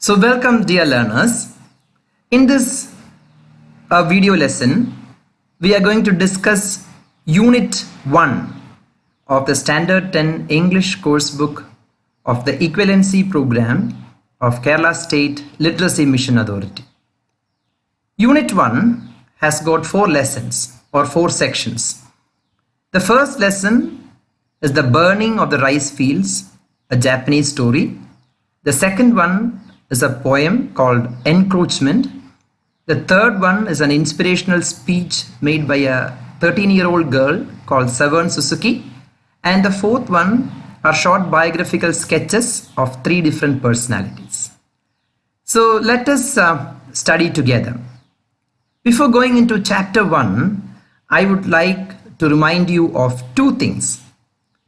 So welcome dear learners. In this video lesson, we are going to discuss Unit 1 of the Standard 10 English course book of the Equivalency Program of Kerala State Literacy Mission Authority. Unit 1 has got 4 lessons or 4 sections. The first lesson is the burning of the rice fields, a Japanese story. The second one is a poem called Encroachment. The third one is an inspirational speech made by a 13-year-old girl called Savern Suzuki. And the fourth one are short biographical sketches of 3 different personalities. So let us study together. Before going into chapter 1, I would like to remind you of 2 things.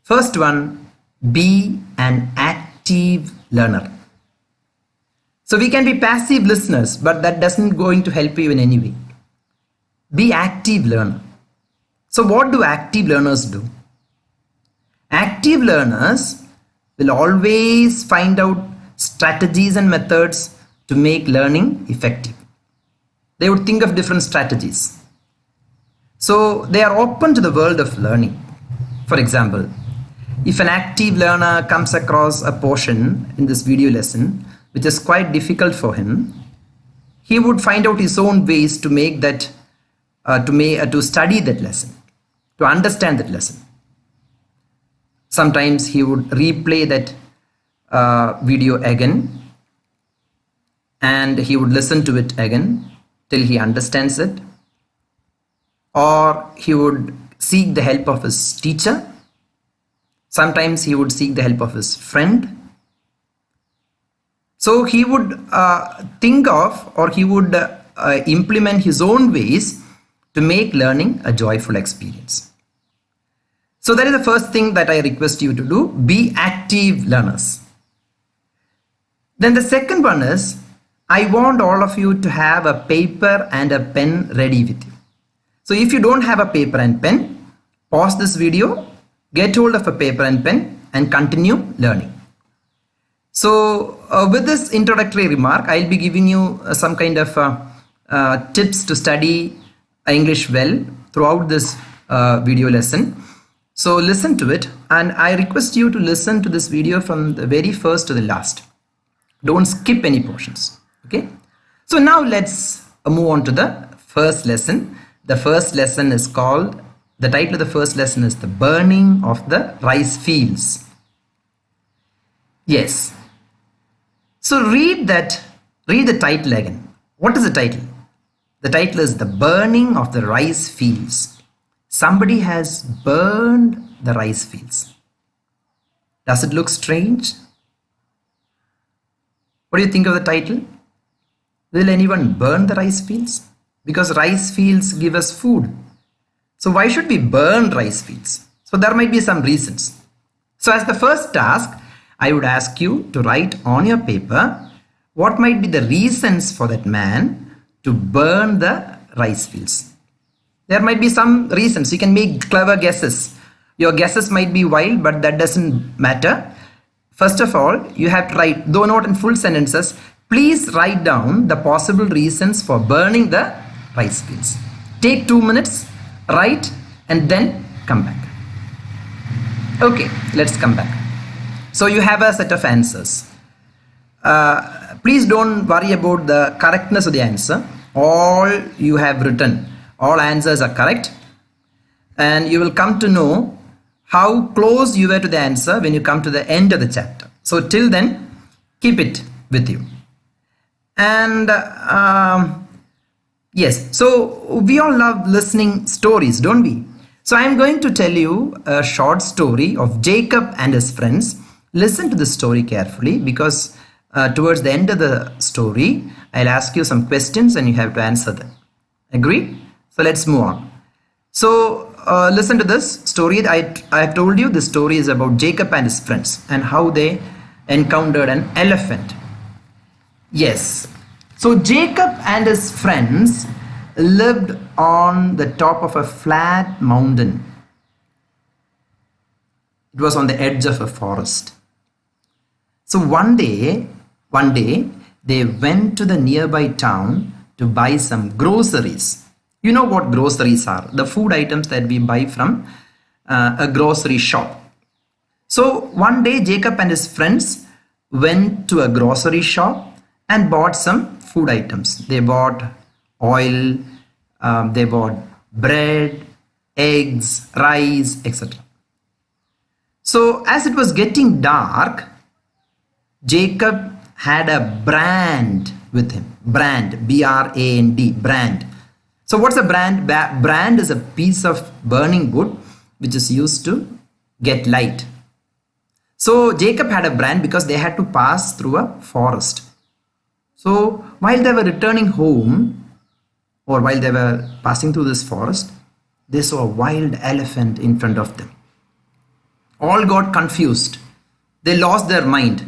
First one, be an active learner. So we can be passive listeners, but that doesn't going to help you in any way. Be active learner. So what do active learners do? Active learners will always find out strategies and methods to make learning effective. They would think of different strategies. So they are open to the world of learning. For example, if an active learner comes across a portion in this video lesson which is quite difficult for him, he would find out his own ways to make that, to study that lesson, to understand that lesson. Sometimes he would replay that video again, and he would listen to it again till he understands it, or he would seek the help of his teacher. Sometimes he would seek the help of his friend. So he would think of, or he would implement his own ways to make learning a joyful experience. So that is the first thing that I request you to do. Be active learners. Then the second one is, I want all of you to have a paper and a pen ready with you. So if you don't have a paper and pen, pause this video, get hold of a paper and pen and continue learning. So with this introductory remark, I'll be giving you some kind of tips to study English well throughout this video lesson. So listen to it, and I request you to listen to this video from the very first to the last. Don't skip any portions. Okay. So now let's move on to the first lesson. The first lesson is called, the title of the first lesson is The Burning of the Rice Fields. Yes. So read the title again. What is the title? The title is The Burning of the Rice Fields. Somebody has burned the rice fields. Does it look strange? What do you think of the title? Will anyone burn the rice fields? Because rice fields give us food. So why should we burn rice fields? So there might be some reasons. So as the first task, I would ask you to write on your paper what might be the reasons for that man to burn the rice fields. There might be some reasons. You can make clever guesses. Your guesses might be wild, but that doesn't matter. First of all, you have to write, though not in full sentences, please write down the possible reasons for burning the rice fields. Take 2 minutes, write, and then come back. Okay, let's come back. So you have a set of answers. Please don't worry about the correctness of the answer. All you have written, all answers are correct. And you will come to know how close you were to the answer when you come to the end of the chapter. So till then, keep it with you. And yes, so we all love listening stories, don't we? So I'm going to tell you a short story of Jacob and his friends. Listen to the story carefully, because towards the end of the story, I'll ask you some questions and you have to answer them. Agree? So let's move on. So listen to this story. I have told you the story is about Jacob and his friends and how they encountered an elephant. Yes. So Jacob and his friends lived on the top of a flat mountain. It was on the edge of a forest. So one day they went to the nearby town to buy some groceries. You know what groceries are? The food items that we buy from a grocery shop. So one day Jacob and his friends went to a grocery shop and bought some food items. They bought oil, they bought bread, eggs, rice, etc. So as it was getting dark, Jacob had a brand with him. Brand, B-R-A-N-D, brand. So what's a brand? Brand is a piece of burning wood which is used to get light. So Jacob had a brand because they had to pass through a forest. So while they were returning home, or while they were passing through this forest, they saw a wild elephant in front of them. All got confused. They lost their mind.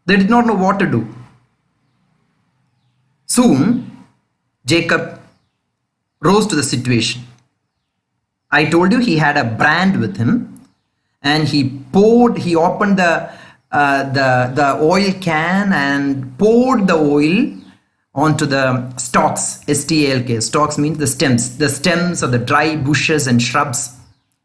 They did not know what to do. Soon, Jacob rose to the situation. I told you he had a brand with him, and he opened the oil can and poured the oil onto the stalks, S-T-A-L-K. Stalks means the stems of the dry bushes and shrubs.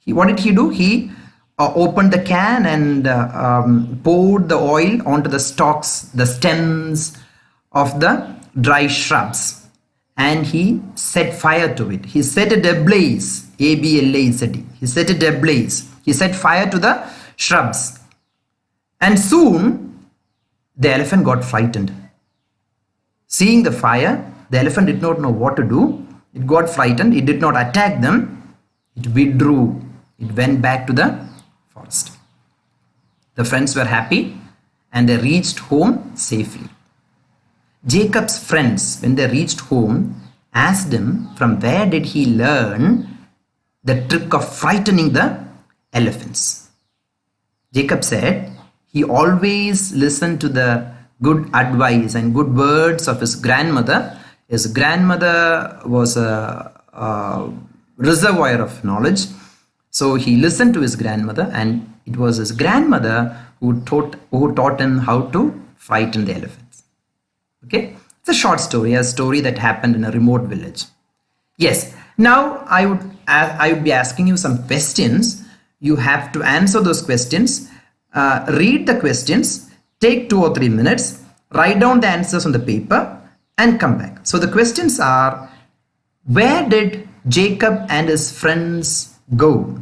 What did he do? He opened the can and poured the oil onto the stalks, the stems of the dry shrubs, and he set fire to it. He set it ablaze, A-B-L-A-Z-E. He set it ablaze. He set fire to the shrubs, and soon the elephant got frightened. Seeing the fire, the elephant did not know what to do. It got frightened. It did not attack them. It withdrew. It went back to the forest. The friends were happy and they reached home safely. Jacob's friends, when they reached home, asked him from where did he learn the trick of frightening the elephants. Jacob said he always listened to the good advice and good words of his grandmother. His grandmother was a reservoir of knowledge. So he listened to his grandmother, and it was his grandmother who taught him how to frighten the elephants. Okay, it's a short story, a story that happened in a remote village. Yes, now I would be asking you some questions. You have to answer those questions. Read the questions. Take 2 or 3 minutes, write down the answers on the paper and come back. So the questions are, where did Jacob and his friends go?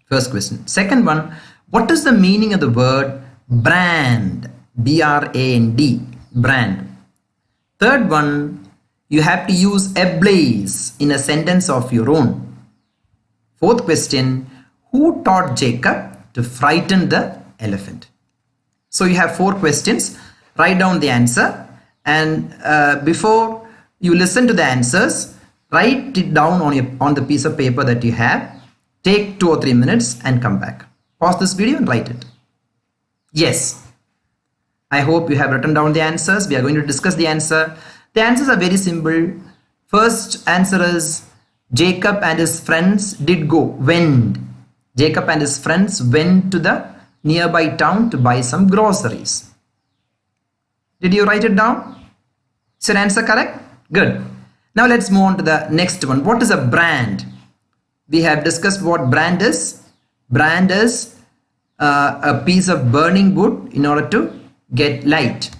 First question. Second one, what is the meaning of the word brand? B-R-A-N-D, brand. Third one, you have to use ablaze in a sentence of your own. Fourth question, who taught Jacob to frighten the elephant? So you have 4 questions. Write down the answer, and before you listen to the answers, write it down on the piece of paper that you have. Take 2 or 3 minutes and come back. Pause this video and write it. Yes, I hope you have written down the answers. We are going to discuss the answer. The answers are very simple. First answer is Jacob and his friends went. Jacob and his friends went to the nearby town to buy some groceries. Did you write it down? Is your answer correct? Good. Now let's move on to the next one. What is a brand? We have discussed what brand is. Brand is a piece of burning wood in order to get light.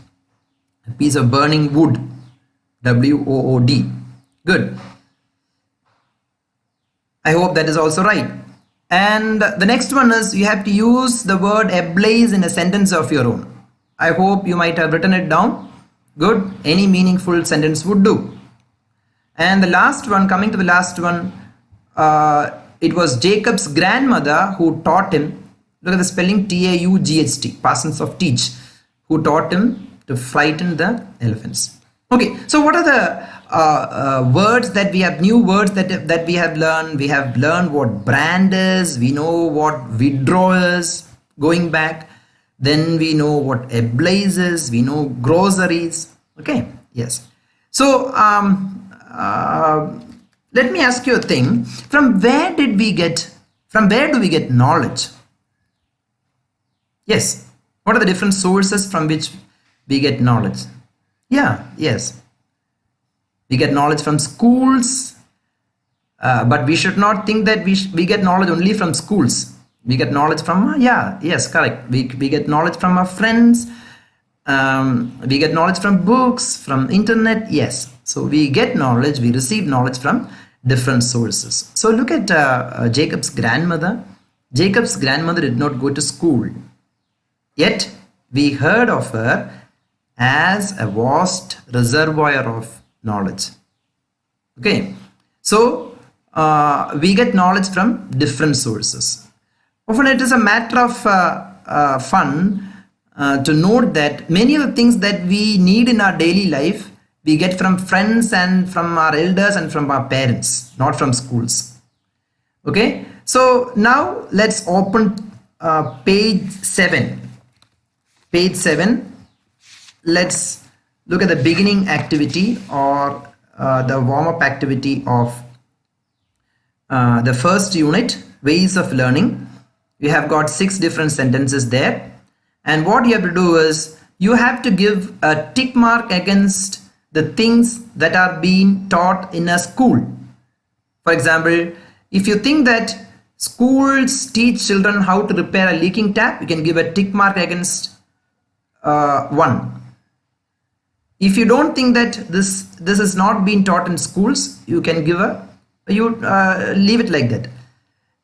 A piece of burning wood. W-O-O-D. Good. I hope that is also right. And the next one is you have to use the word ablaze in a sentence of your own. I hope you might have written it down. Good. Any meaningful sentence would do. And the last one, coming to the last one, it was Jacob's grandmother who taught him. Look at the spelling, T-A-U-G-H-T, past tense of teach, who taught him to frighten the elephants. Okay, so what are the words that we have, new words that we have learned? We have learned what brand is, we know what withdraw is, going back, then we know what ablaze is, we know groceries. Okay, yes. So let me ask you a thing. From where do we get knowledge? Yes, what are the different sources from which we get knowledge? Yeah, yes. We get knowledge from schools, but we should not think that we get knowledge only from schools. We get knowledge from, yes, correct. We get knowledge from our friends. We get knowledge from books, from internet, yes. So we get knowledge, we receive knowledge from different sources. So look at Jacob's grandmother. Jacob's grandmother did not go to school, yet we heard of her as a vast reservoir of knowledge. Okay, so we get knowledge from different sources. Often it is a matter of fun to note that many of the things that we need in our daily life, we get from friends and from our elders and from our parents, not from schools. Okay, so now let's open page 7. Page 7. Let's look at the beginning activity or the warm-up activity of the first unit, ways of learning. We have got 6 different sentences there, and what you have to do is you have to give a tick mark against the things that are being taught in a school. For example, if you think that schools teach children how to repair a leaking tap, you can give a tick mark against 1. If you don't think that this is not being taught in schools, you can give leave it like that.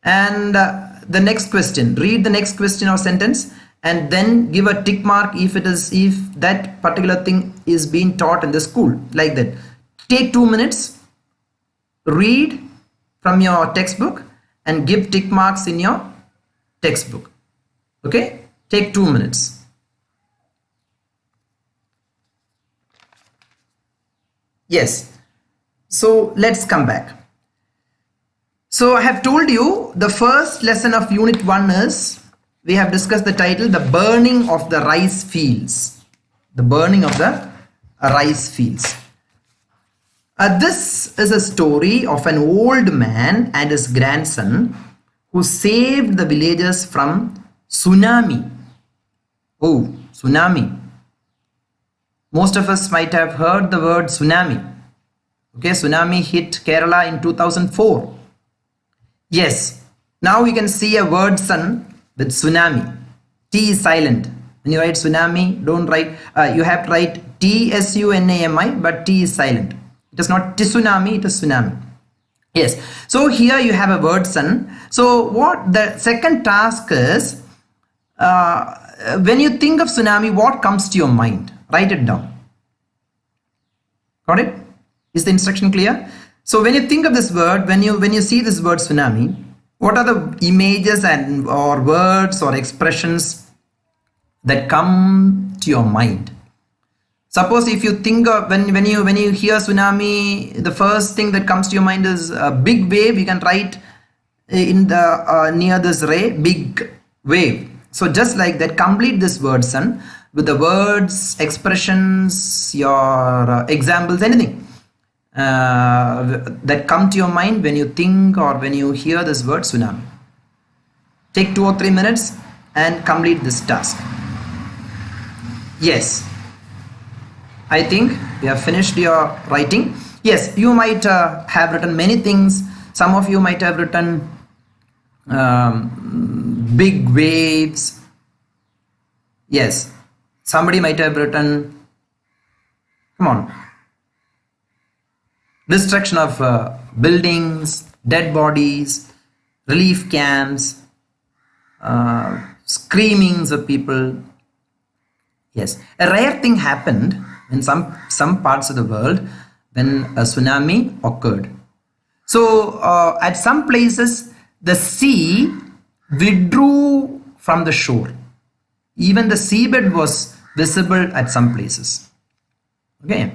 And the next question, read the next question or sentence and then give a tick mark if that particular thing is being taught in the school, like that. Take 2 minutes, read from your textbook and give tick marks in your textbook. Okay, take 2 minutes. Yes, so let's come back. So I have told you the first lesson of unit 1 is, we have discussed the title, the burning of the rice fields. The burning of the rice fields. This is a story of an old man and his grandson who saved the villagers from tsunami. Oh, tsunami. Most of us might have heard the word tsunami. Okay, tsunami hit Kerala in 2004. Yes, now you can see a word son with tsunami. T is silent. When you write tsunami, don't write, you have to write TSUNAMI, but T is silent. It is not tsunami, it is tsunami. Yes, so here you have a word son. So what the second task is, when you think of tsunami, what comes to your mind? Write it down. Got it? Is the instruction clear? So when you think of this word, when you see this word tsunami, what are the images and or words or expressions that come to your mind? Suppose if you think of when you hear tsunami, the first thing that comes to your mind is a big wave. You can write in the near this ray, big wave. So just like that, complete this word son with the words, expressions, your examples, anything that come to your mind when you think or when you hear this word tsunami. Take 2 or 3 minutes and complete this task. Yes, I think you have finished your writing. Yes, you might have written many things. Some of you might have written big waves. Yes, somebody might have written, come on, destruction of buildings, dead bodies, relief camps, screamings of people. Yes, a rare thing happened in some parts of the world when a tsunami occurred. So at some places the sea withdrew from the shore. Even the seabed was visible at some places. Okay.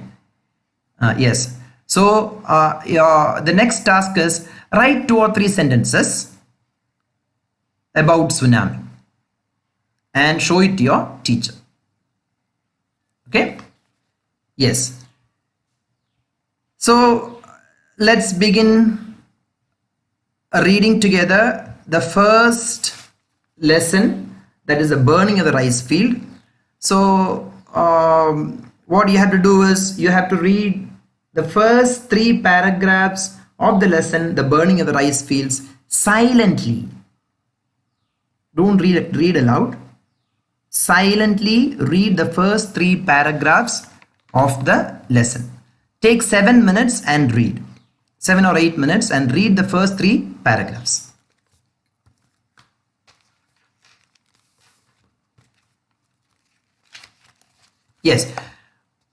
Yes. So the next task is write 2 or 3 sentences about tsunami and show it to your teacher. Okay. Yes. So let's begin reading together the first lesson, that is the burning of the rice field. So what you have to do is you have to read the first 3 paragraphs of the lesson, the burning of the rice fields, silently. Don't read aloud. Silently read the first 3 paragraphs of the lesson. Take 7 minutes and read. 7 or 8 minutes and read the first 3 paragraphs. Yes.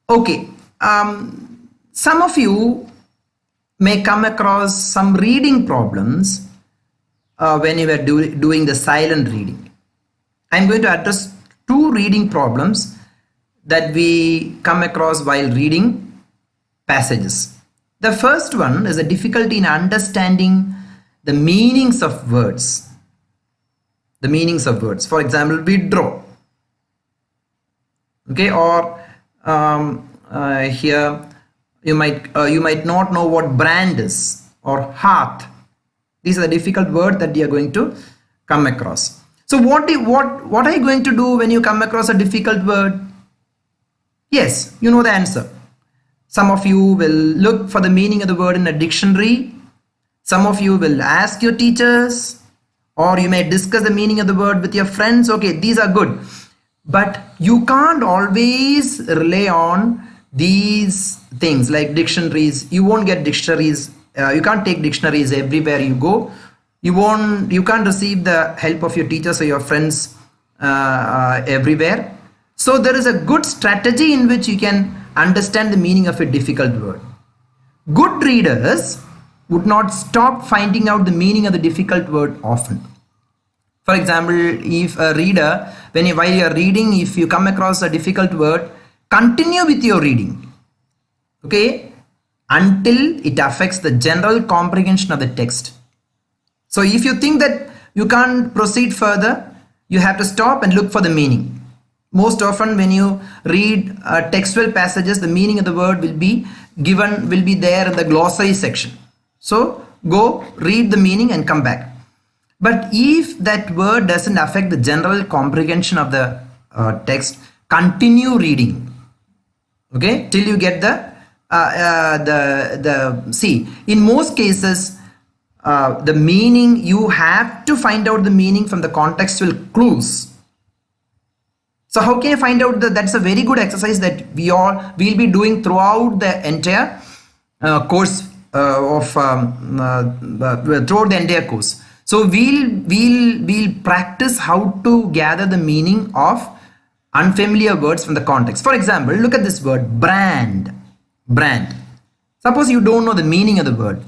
Okay. Some of you may come across some reading problems when you are doing the silent reading. I'm going to address 2 reading problems that we come across while reading passages. The first one is a difficulty in understanding the meanings of words. The meanings of words. For example, withdraw. Okay, or here you might not know what brand is, or hearth. These are the difficult words that you are going to come across. So what are you going to do when you come across a difficult word? Yes, you know the answer. Some of you will look for the meaning of the word in a dictionary. Some of you will ask your teachers, or you may discuss the meaning of the word with your friends. Okay, these are good. But you can't always rely on these things like dictionaries. You won't get dictionaries. You can't take dictionaries everywhere you go. You can't receive the help of your teachers or your friends everywhere. So there is a good strategy in which you can understand the meaning of a difficult word. Good readers would not stop finding out the meaning of the difficult word often. For example, if a reader, while you are reading, if you come across a difficult word, continue with your reading, okay, until it affects the general comprehension of the text. So if you think that you can't proceed further, you have to stop and look for the meaning. Most often when you read textual passages, the meaning of the word will be there in the glossary section. So go read the meaning and come back. But if that word doesn't affect the general comprehension of the text, continue reading, okay, till you get see, in most cases, the meaning, you have to find out the meaning from the contextual clues. So how can you find out that? That's a very good exercise that we'll be doing throughout the entire course throughout the entire course. So we'll practice how to gather the meaning of unfamiliar words from the context. For example, look at this word brand. Brand. Suppose you don't know the meaning of the word.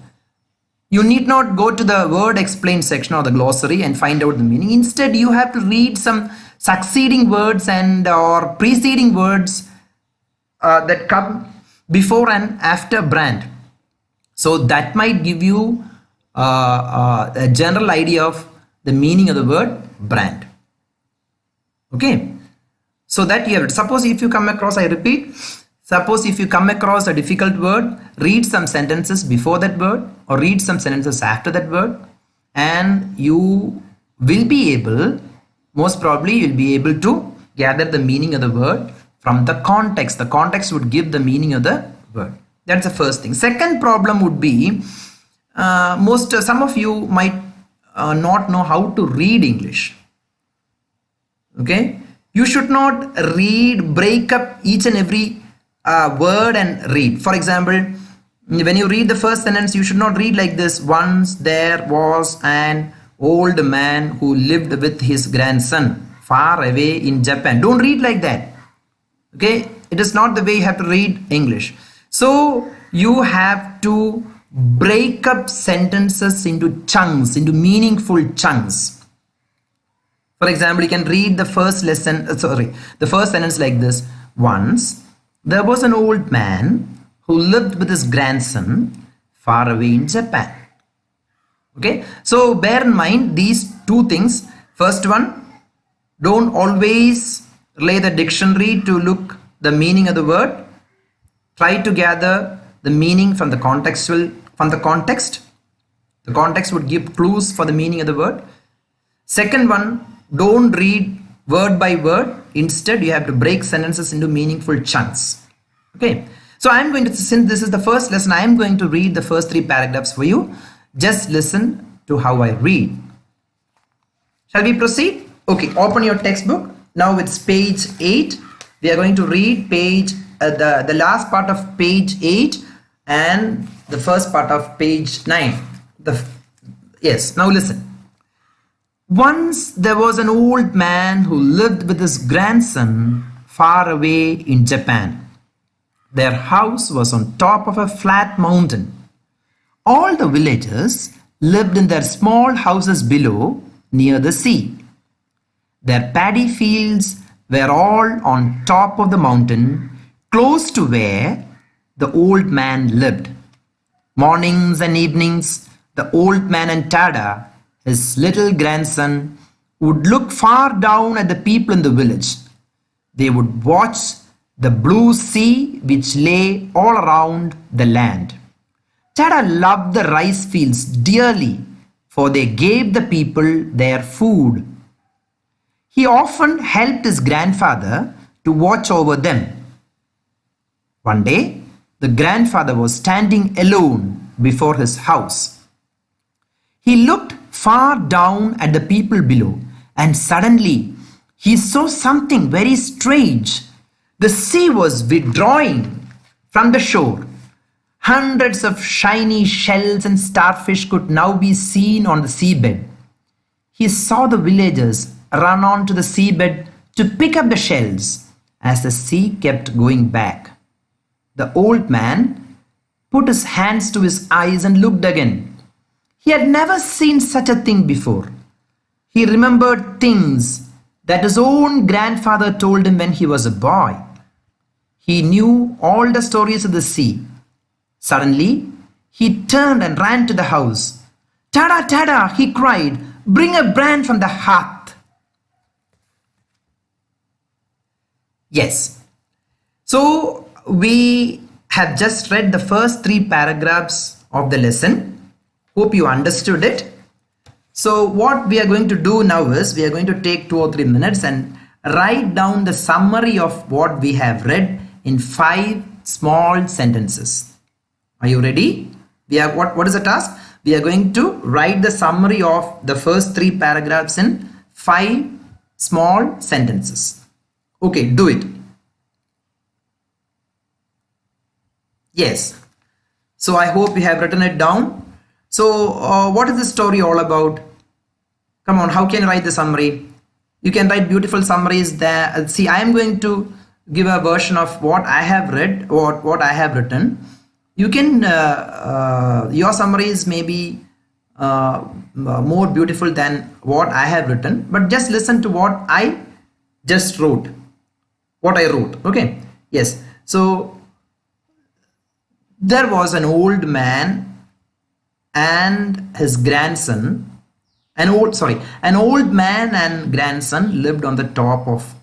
You need not go to the word explained section or the glossary and find out the meaning. Instead, you have to read some succeeding words or preceding words that come before and after brand. So that might give you a general idea of the meaning of the word brand. Okay, so that you have it. Suppose if you come across, I repeat, suppose if you come across a difficult word, read some sentences before that word or read some sentences after that word, and you will be able, most probably you'll be able to gather the meaning of the word from the context. The context would give the meaning of the word. That's the first thing. Second problem would be, some of you might not know how to read English. Okay, you should not break up each and every word and read. For example, when you read the first sentence, you should not read like this: once there was an old man who lived with his grandson far away in Japan. Don't read like that. Okay, it is not the way you have to read English. So you have to break up sentences into chunks, into meaningful chunks. For example, you can read the first sentence like this: once there was an old man who lived with his grandson far away in Japan. Okay, so bear in mind these two things. First one, don't always relay the dictionary to look the meaning of the word. Try to gather the meaning from the context. The context would give clues for the meaning of the word. Second one, don't read word by word. Instead, you have to break sentences into meaningful chunks. Okay. So I'm going to, since this is the first lesson, I am going to read the first 3 paragraphs for you. Just listen to how I read. Shall we proceed? Okay, open your textbook. Now it's page 8. We are going to read page, the last part of page 8 and the first part of page 9. Yes, now listen. Once there was an old man who lived with his grandson far away in Japan. Their house was on top of a flat mountain. All the villagers lived in their small houses below, near the sea. Their paddy fields were all on top of the mountain, close to where the old man lived. Mornings and evenings, the old man and Tada, his little grandson, would look far down at the people in the village. They would watch the blue sea which lay all around the land. Tada loved the rice fields dearly, for they gave the people their food. He often helped his grandfather to watch over them. One day, the grandfather was standing alone before his house. He looked far down at the people below, and suddenly he saw something very strange. The sea was withdrawing from the shore. Hundreds of shiny shells and starfish could now be seen on the seabed. He saw the villagers run onto the seabed to pick up the shells as the sea kept going back. The old man put his hands to his eyes and looked again. He had never seen such a thing before. He remembered things that his own grandfather told him when he was a boy. He knew all the stories of the sea. Suddenly, he turned and ran to the house. "Tada, Tada," he cried, "bring a brand from the hearth." Yes. So, we have just read the first 3 paragraphs of the lesson. Hope you understood it. So, what we are going to do now is, we are going to take 2 or 3 minutes and write down the summary of what we have read in 5 small sentences. Are you ready? What is the task? We are going to write the summary of the first 3 paragraphs in 5 small sentences. Okay, do it. Yes. So I hope you have written it down. So what is the story all about? Come on, how can you write the summary? You can write beautiful summaries there. See, I am going to give a version of what I have read or what I have written. You can, your summaries may be more beautiful than what I have written, but just listen to what I just wrote, what I wrote. Okay. Yes. So there was an old man and his grandson. An old man and grandson lived on the top of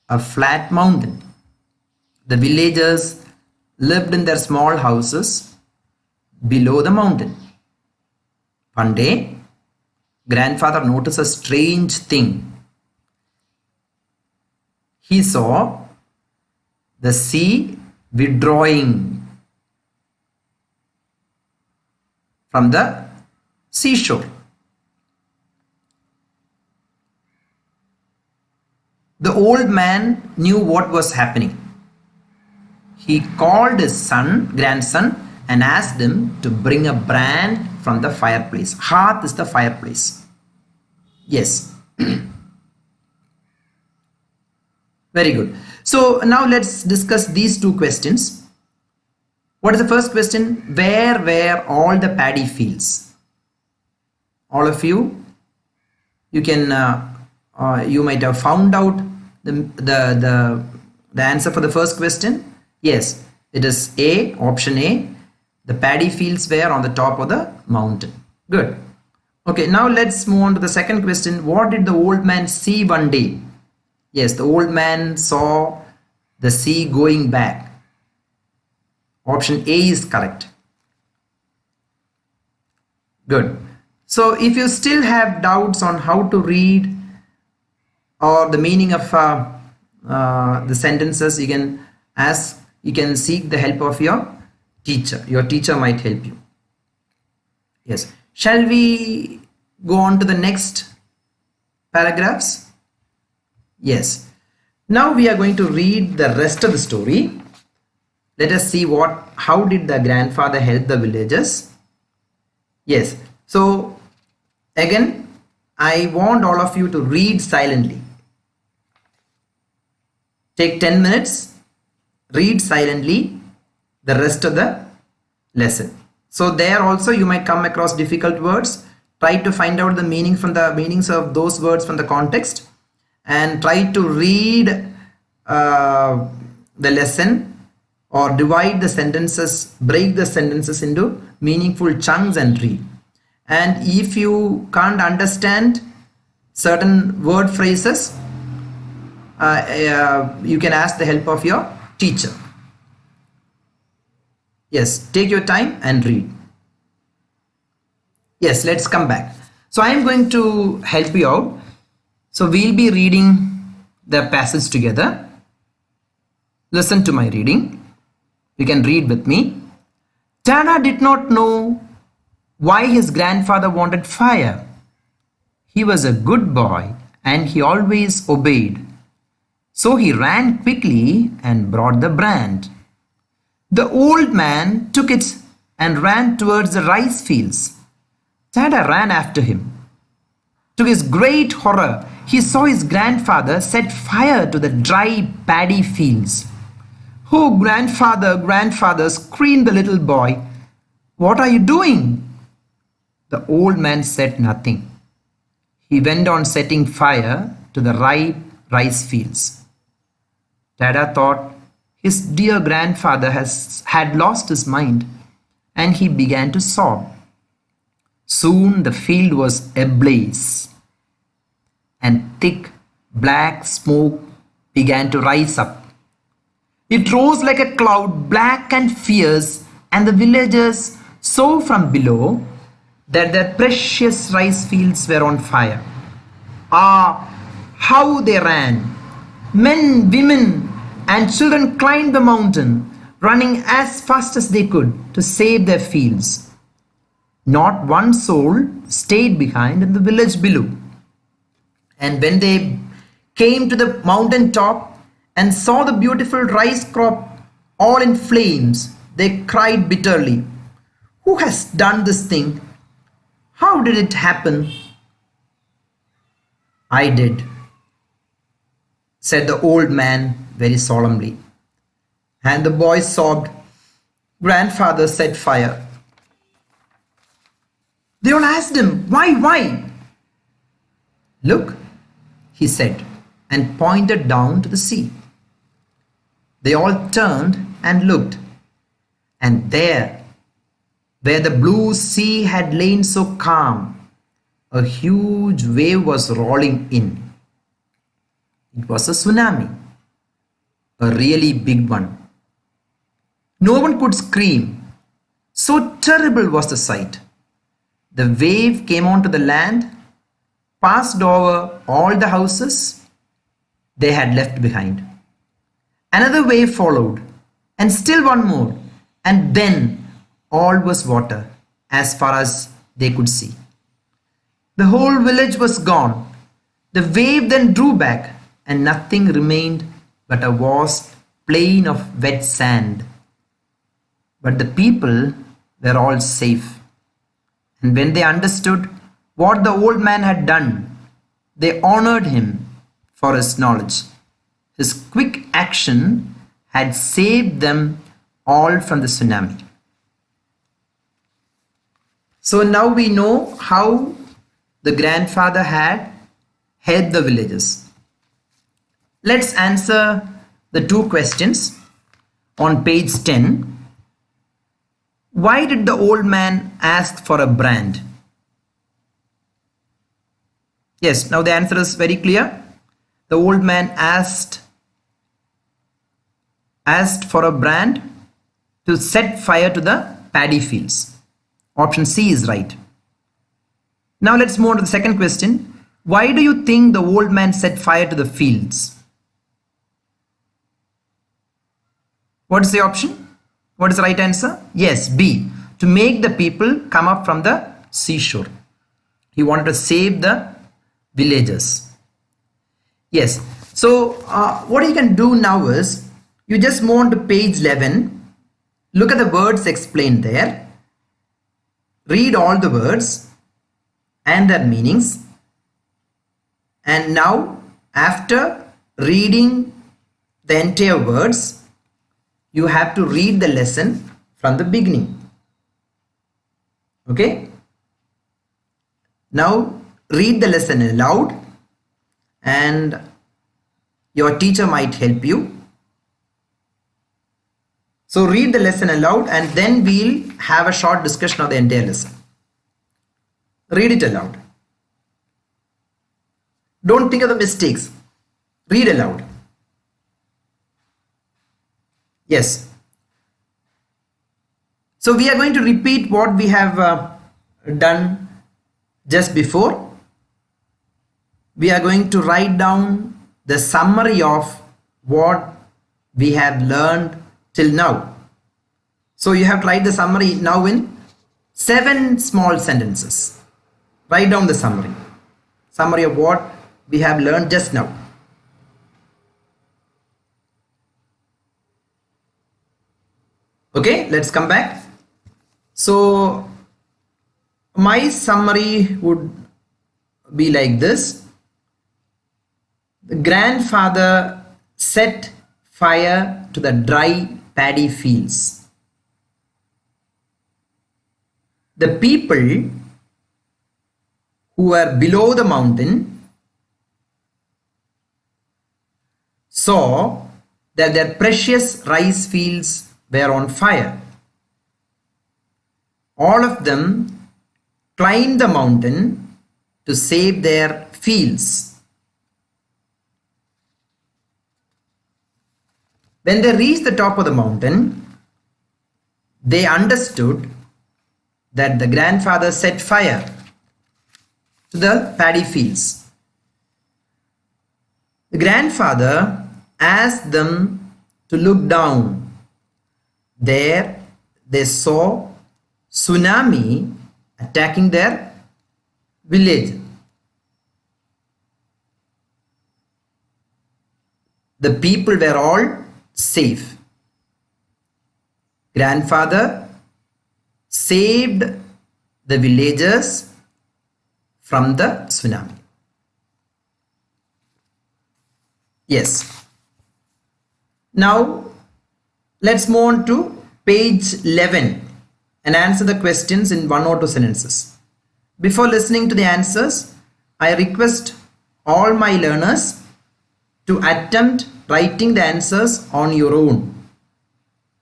a flat mountain. The villagers lived in their small houses below the mountain. One day, grandfather noticed a strange thing. He saw the sea withdrawing from the seashore. The old man knew what was happening. He called his grandson, and asked him to bring a brand from the fireplace. Hearth is the fireplace. Yes. Very good. So now let's discuss these 2 questions. What is the first question? Where were all the paddy fields? All of you, you can you might have found out the answer for the first question. Yes, it is A, option A. The paddy fields were on the top of the mountain. Good. Okay, now let's move on to the second question. What did the old man see one day? Yes, the old man saw the sea going back. Option A is correct. Good. So if you still have doubts on how to read or the meaning of the sentences, you can ask, you can seek the help of your teacher. Your teacher might help you. Yes. Shall we go on to the next paragraphs? Yes. Now we are going to read the rest of the story. Let us see how did the grandfather help the villagers? Yes. So again, I want all of you to read silently. Take 10 minutes, read silently the rest of the lesson. So there also you might come across difficult words. Try to find out the meanings of those words from the context, and try to read the lesson, or divide the sentences, break the sentences into meaningful chunks and read. And if you can't understand certain word phrases, you can ask the help of your teacher. Yes, take your time and read. Yes, let's come back. So I am going to help you out. So we'll be reading the passage together. Listen to my reading. You can read with me. Dada did not know why his grandfather wanted fire. He was a good boy and he always obeyed. So he ran quickly and brought the brand. The old man took it and ran towards the rice fields. Dada ran after him. To his great horror, he saw his grandfather set fire to the dry paddy fields. "Oh, grandfather, grandfather," screamed the little boy. "What are you doing?" The old man said nothing. He went on setting fire to the ripe rice fields. Dada thought his dear grandfather had lost his mind, and he began to sob. Soon the field was ablaze, and thick black smoke began to rise up. It rose like a cloud, black and fierce, and the villagers saw from below that their precious rice fields were on fire. Ah, how they ran! Men, women, and children climbed the mountain, running as fast as they could to save their fields. Not one soul stayed behind in the village below. And when they came to the mountain top and saw the beautiful rice crop all in flames, they cried bitterly, "Who has done this thing? How did it happen?" "I did," said the old man very solemnly. And the boy sobbed, "Grandfather set fire." They all asked him, Why? "Look," he said, and pointed down to the sea. They all turned and looked, and there, where the blue sea had lain so calm, a huge wave was rolling in. It was a tsunami, a really big one. No one could scream. So terrible was the sight. The wave came onto the land, passed over all the houses they had left behind. Another wave followed, and still one more, and then all was water as far as they could see. The whole village was gone. The wave then drew back, and nothing remained but a vast plain of wet sand. But the people were all safe. And when they understood what the old man had done, they honored him for his knowledge. His quick action had saved them all from the tsunami. So now we know how the grandfather had helped the villagers. Let's answer the two questions on page 10. Why did the old man ask for a brand? Yes, now the answer is very clear. The old man asked for a brand to set fire to the paddy fields. Option C is right. Now let's move on to the second question. Why do you think the old man set fire to the fields? What is the option? What is the right answer? Yes, B. To make the people come up from the seashore. He wanted to save the villagers. Yes. So what you can do now is you just move on to page 11. Look at the words explained there. Read all the words and their meanings. And now, after reading the entire words, you have to read the lesson from the beginning. Okay? Now, read the lesson aloud and your teacher might help you. So read the lesson aloud and then we'll have a short discussion of the entire lesson. Read it aloud. Don't think of the mistakes. Read aloud. Yes. So we are going to repeat what we have done just before. We are going to write down the summary of what we have learned till now. So you have to write the summary now in 7 small sentences. Write down the summary. Summary of what we have learned just now. Okay, let's come back. So my summary would be like this. The grandfather set fire to the dry paddy fields. The people who were below the mountain saw that their precious rice fields were on fire. All of them climbed the mountain to save their fields. When they reached the top of the mountain, they understood that the grandfather set fire to the paddy fields. The grandfather asked them to look down. There they saw tsunami attacking their village. The people were all safe. Grandfather saved the villagers from the tsunami. Yes. Now let's move on to page 11 and answer the questions in 1 or 2 sentences. Before listening to the answers, I request all my learners to attempt writing the answers on your own.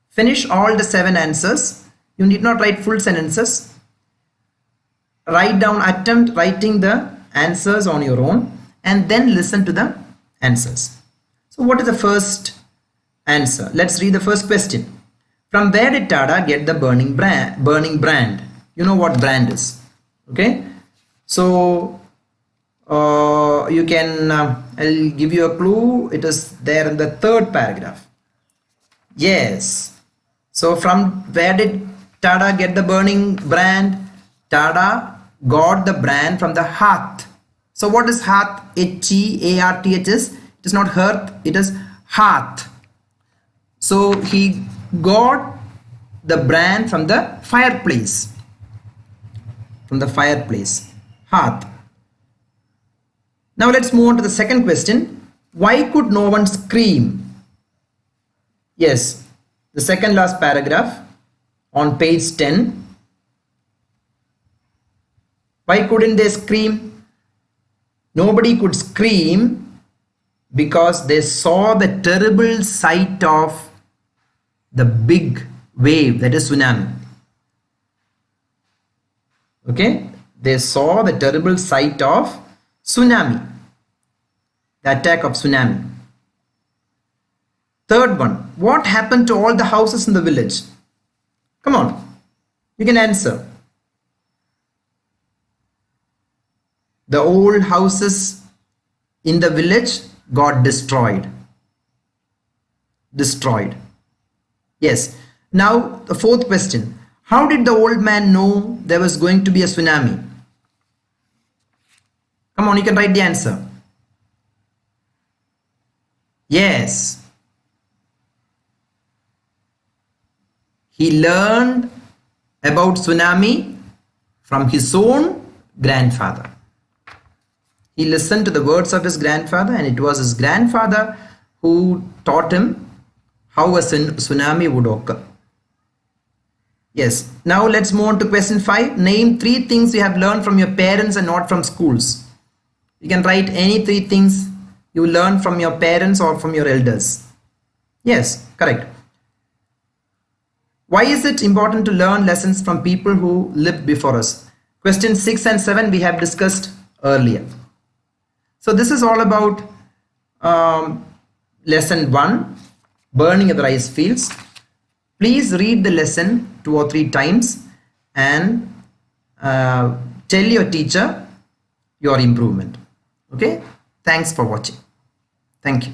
Finish all the 7 answers. You need not write full sentences. Write down, attempt writing the answers on your own and then listen to the answers. So what is the first answer? Let's read the first question. From where did Tada get the burning brand? You know what brand is. Okay. So you can, I'll give you a clue. It is there in the 3rd paragraph. Yes. So from where did Tada get the burning brand? Tada got the brand from the hearth. So what is hearth? H-E-A-R-T-H-S. It is not hearth, it is hearth. So he got the brand from the fireplace. From the fireplace. Hearth. Now let's move on to the second question. Why could no one scream? Yes, the second last paragraph on page 10. Why couldn't they scream? Nobody could scream because they saw the terrible sight of the big wave, that is tsunami. Okay, they saw the terrible sight of tsunami, the attack of tsunami. Third one, what happened to all the houses in the village? Come on, you can answer. The old houses in the village got destroyed. Yes. Now the fourth question. How did the old man know there was going to be a tsunami? Come on, you can write the answer. Yes. He learned about tsunami from his own grandfather. He listened to the words of his grandfather, and it was his grandfather who taught him how a tsunami would occur. Yes. Now let's move on to question 5. Name 3 things you have learned from your parents and not from schools. You can write any 3 things you learned from your parents or from your elders. Yes, correct. Why is it important to learn lessons from people who lived before us? Question 6 and 7 we have discussed earlier. So this is all about lesson 1, burning of the rice fields. Please read the lesson 2 or 3 times and tell your teacher your improvement. Okay? Thanks for watching. Thank you.